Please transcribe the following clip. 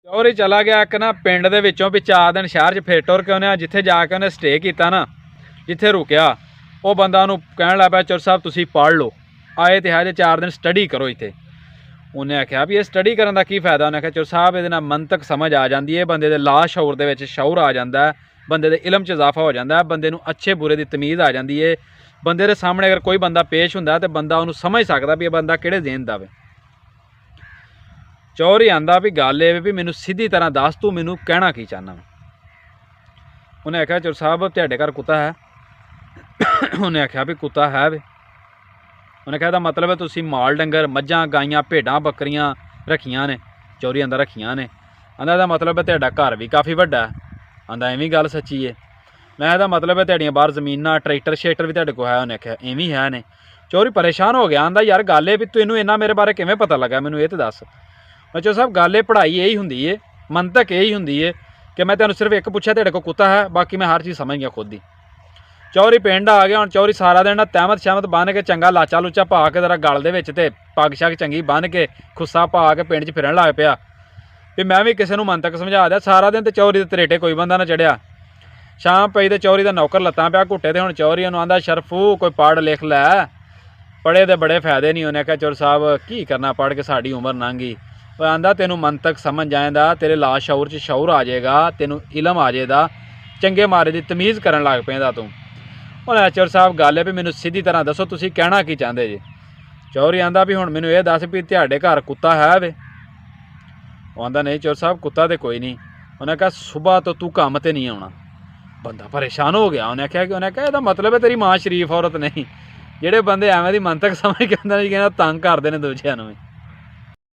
ਚੌਧਰੀ ਚਲਾ ਗਿਆ ਇੱਕ ਨਾ ਪਿੰਡ ਦੇ ਵਿੱਚੋਂ ਵੀ 4 ਦਿਨ ਸ਼ਹਿਰ 'ਚ ਫਿਰ ਟੁਰ ਕੇ ਉਹਨੇ ਜਿੱਥੇ ਜਾ ਕੇ ਉਹਨੇ ਸਟੇ ਕੀਤਾ ਨਾ, ਜਿੱਥੇ ਰੁਕਿਆ ਉਹ ਬੰਦਾ ਉਹਨੂੰ ਕਹਿਣ ਲੱਗ ਪਿਆ ਚੌਰ ਸਾਹਿਬ ਤੁਸੀਂ ਪੜ੍ਹ ਲਓ, ਆਏ ਤੇ ਹੈ ਜੇ 4 ਦਿਨ ਸਟੱਡੀ ਕਰੋ ਇੱਥੇ। ਉਹਨੇ ਆਖਿਆ ਵੀ ਇਹ ਸਟੱਡੀ ਕਰਨ ਦਾ ਕੀ ਫਾਇਦਾ। ਉਹਨੇ ਆਖਿਆ ਚੌਰ ਸਾਹਿਬ ਇਹਦੇ ਨਾਲ ਮੰਤਕ ਸਮਝ ਆ ਜਾਂਦੀ ਹੈ, ਬੰਦੇ ਦੇ ਲਾ ਸ਼ਊਰ ਦੇ ਵਿੱਚ ਸ਼ਊਰ ਆ ਜਾਂਦਾ ਹੈ, ਬੰਦੇ ਦੇ ਇਲਮ 'ਚ ਇਜ਼ਾਫਾ ਹੋ ਜਾਂਦਾ ਹੈ, ਬੰਦੇ ਨੂੰ ਅੱਛੇ ਬੁਰੇ ਦੀ ਤਮੀਜ਼ ਆ ਜਾਂਦੀ ਹੈ। ਬੰਦੇ ਦੇ ਸਾਹਮਣੇ ਅਗਰ ਕੋਈ ਬੰਦਾ ਪੇਸ਼ ਹੁੰਦਾ ਤਾਂ ਬੰਦਾ ਉਹਨੂੰ ਸਮਝ ਸਕਦਾ ਵੀ ਇਹ ਬੰਦਾ ਕਿਹੜੇ ਜ਼ੇਨ ਦਾ ਵੇ। ਚੌਧਰੀ ਆਂਦਾ ਵੀ ਗੱਲ ਇਹ ਵੀ ਮੈਨੂੰ ਸਿੱਧੀ ਤਰ੍ਹਾਂ ਦੱਸ ਤੂੰ ਮੈਨੂੰ ਕਹਿਣਾ ਕੀ ਚਾਹੁੰਦਾ ਵਾ। ਉਹਨੇ ਆਖਿਆ ਚੌਰ ਸਾਹਿਬ ਤੁਹਾਡੇ ਘਰ ਕੁੱਤਾ ਹੈ। ਉਹਨੇ ਆਖਿਆ ਵੀ ਕੁੱਤਾ ਹੈ ਵੇ। ਉਹਨੇ ਕਿਹਾ ਇਹਦਾ ਮਤਲਬ ਹੈ ਤੁਸੀਂ ਮਾਲ ਡੰਗਰ ਮੱਝਾਂ ਗਾਈਆਂ ਭੇਡਾਂ ਬੱਕਰੀਆਂ ਰੱਖੀਆਂ ਨੇ। ਚੌਧਰੀ ਆਂਦਾ ਰੱਖੀਆਂ ਨੇ। ਆਂਦਾ ਇਹਦਾ ਮਤਲਬ ਹੈ ਤੁਹਾਡਾ ਘਰ ਵੀ ਕਾਫੀ ਵੱਡਾ ਹੈ। ਆਂਦਾ ਐਵੇਂ ਗੱਲ ਸੱਚੀ ਹੈ। ਮੈਂ ਇਹਦਾ ਮਤਲਬ ਹੈ ਤੁਹਾਡੀਆਂ ਬਾਹਰ ਜ਼ਮੀਨਾਂ ਟਰੈਕਟਰ ਸ਼ੇਕਟਰ ਵੀ ਤੁਹਾਡੇ ਕੋਲ ਹੈ। ਉਹਨੇ ਆਖਿਆ ਐਵੇਂ ਹੈ ਨੇ। ਚੌਧਰੀ ਪਰੇਸ਼ਾਨ ਹੋ ਗਿਆ। ਆਂਦਾ ਯਾਰ ਗੱਲ ਇਹ ਵੀ ਤੈਨੂੰ ਇੰਨਾ ਮੇਰੇ ਬਾਰੇ ਕਿਵੇਂ ਪਤਾ ਲੱਗਾ, ਮੈਨੂੰ ਇਹ ਤਾਂ ਦੱਸ। ਮੈਂ ਚੌਧਰੀ ਸਾਹਿਬ ਗੱਲ ਇਹ ਪੜ੍ਹਾਈ ਇਹੀ ਹੁੰਦੀ ਏ, ਮੰਤਕ ਇਹੀ ਹੁੰਦੀ ਏ ਕਿ ਮੈਂ ਤੁਹਾਨੂੰ ਸਿਰਫ ਇੱਕ ਪੁੱਛਿਆ ਤੁਹਾਡੇ ਕੋਲ ਕੁੱਤਾ ਹੈ, ਬਾਕੀ ਮੈਂ ਹਰ ਚੀਜ਼ ਸਮਝ ਗਿਆ ਖੁਦ ਹੀ। ਚੌਧਰੀ ਪਿੰਡ ਆ ਗਿਆ। ਹੁਣ ਚੌਧਰੀ ਸਾਰਾ ਦਿਨ ਨਾ ਤਹਿਮਤ ਸ਼ਹਿਮਤ ਬੰਨ੍ਹ ਕੇ ਚੰਗਾ ਲਾਚਾ ਲੂਚਾ ਪਾ ਕੇ ਜ਼ਰਾ ਗਲ ਦੇ ਵਿੱਚ ਤੇ ਪੱਗ ਸ਼ੱਗ ਚੰਗੀ ਬੰਨ੍ਹ ਕੇ ਖੁੱਸਾ ਪਾ ਕੇ ਪਿੰਡ 'ਚ ਫਿਰਨ ਲੱਗ ਪਿਆ ਵੀ ਮੈਂ ਵੀ ਕਿਸੇ ਨੂੰ ਮੰਤਕ ਸਮਝਾ ਦਿਆ। ਸਾਰਾ ਦਿਨ ਤੇ ਚੌਧਰੀ ਦੇ ਤਰੇਟੇ ਕੋਈ ਬੰਦਾ ਨਾ ਚੜਿਆ। ਸ਼ਾਮ ਪਈ ਤੇ ਚੌਧਰੀ ਦਾ ਨੌਕਰ ਲੱਤਾਂ ਪਿਆ ਘੁੱਟੇ ਤੇ। ਹੁਣ ਚੌਧਰੀ ਉਹਨੂੰ ਆਂਦਾ ਸ਼ਰਫੂ ਕੋਈ ਪੜ੍ਹ ਲਿਖ ਲੈ, ਪੜ੍ਹੇ ਦੇ ਬੜੇ ਫਾਇਦੇ ਨਹੀਂ। ਉਹਨੇ ਕਿਹਾ ਚੌਰ ਸਾਹਿਬ ਕੀ ਕਰਨਾ ਪੜ੍ਹ ਕੇ, ਸਾਡੀ ਉਮਰ ਲੰਘ ਗਈ। ਉਹ ਆਂਦਾ ਤੈਨੂੰ ਮੰਤਕ ਸਮਝ ਜਾਏਗਾ, ਤੇਰੇ ਲਾ ਸ਼ਊਰ 'ਚ ਸ਼ਊਰ ਆ ਜਾਏਗਾ, ਤੈਨੂੰ ਇਲਮ ਆ ਜਾਏਗਾ, ਚੰਗੇ ਮਾਰੇ ਦੀ ਤਮੀਜ਼ ਕਰਨ ਲੱਗ ਪੈਂਦਾ ਤੂੰ। ਉਹਨੇ ਚੌਰ ਸਾਹਿਬ ਗੱਲ ਹੈ ਵੀ ਮੈਨੂੰ ਸਿੱਧੀ ਤਰ੍ਹਾਂ ਦੱਸੋ ਤੁਸੀਂ ਕਹਿਣਾ ਕੀ ਚਾਹੁੰਦੇ ਜੀ। ਚੌਧਰੀ ਆਂਦਾ ਵੀ ਹੁਣ ਮੈਨੂੰ ਇਹ ਦੱਸ ਵੀ ਤੁਹਾਡੇ ਘਰ ਕੁੱਤਾ ਹੈ ਵੇ। ਉਹ ਆਂਦਾ ਨਹੀਂ ਚੌਰ ਸਾਹਿਬ ਕੁੱਤਾ ਤੇ ਕੋਈ ਨਹੀਂ। ਉਹਨੇ ਕਿਹਾ ਸੁਬਾਹ ਤੋਂ ਤੂੰ ਕੰਮ ਤੇ ਨਹੀਂ ਆਉਣਾ। ਬੰਦਾ ਪਰੇਸ਼ਾਨ ਹੋ ਗਿਆ। ਉਹਨੇ ਕਿਹਾ ਇਹਦਾ ਮਤਲਬ ਹੈ ਤੇਰੀ ਮਾਂ ਸ਼ਰੀਫ ਔਰਤ ਨਹੀਂ। ਜਿਹੜੇ ਬੰਦੇ ਐਵੇਂ ਦੀ ਮੰਤਕ ਸਮਝ ਕੇ ਆਉਂਦੇ ਨੇ ਕਹਿੰਦਾ ਤੰਗ ਕਰਦੇ ਨੇ ਦੂਜਿਆਂ ਨੂੰ ਵੀ।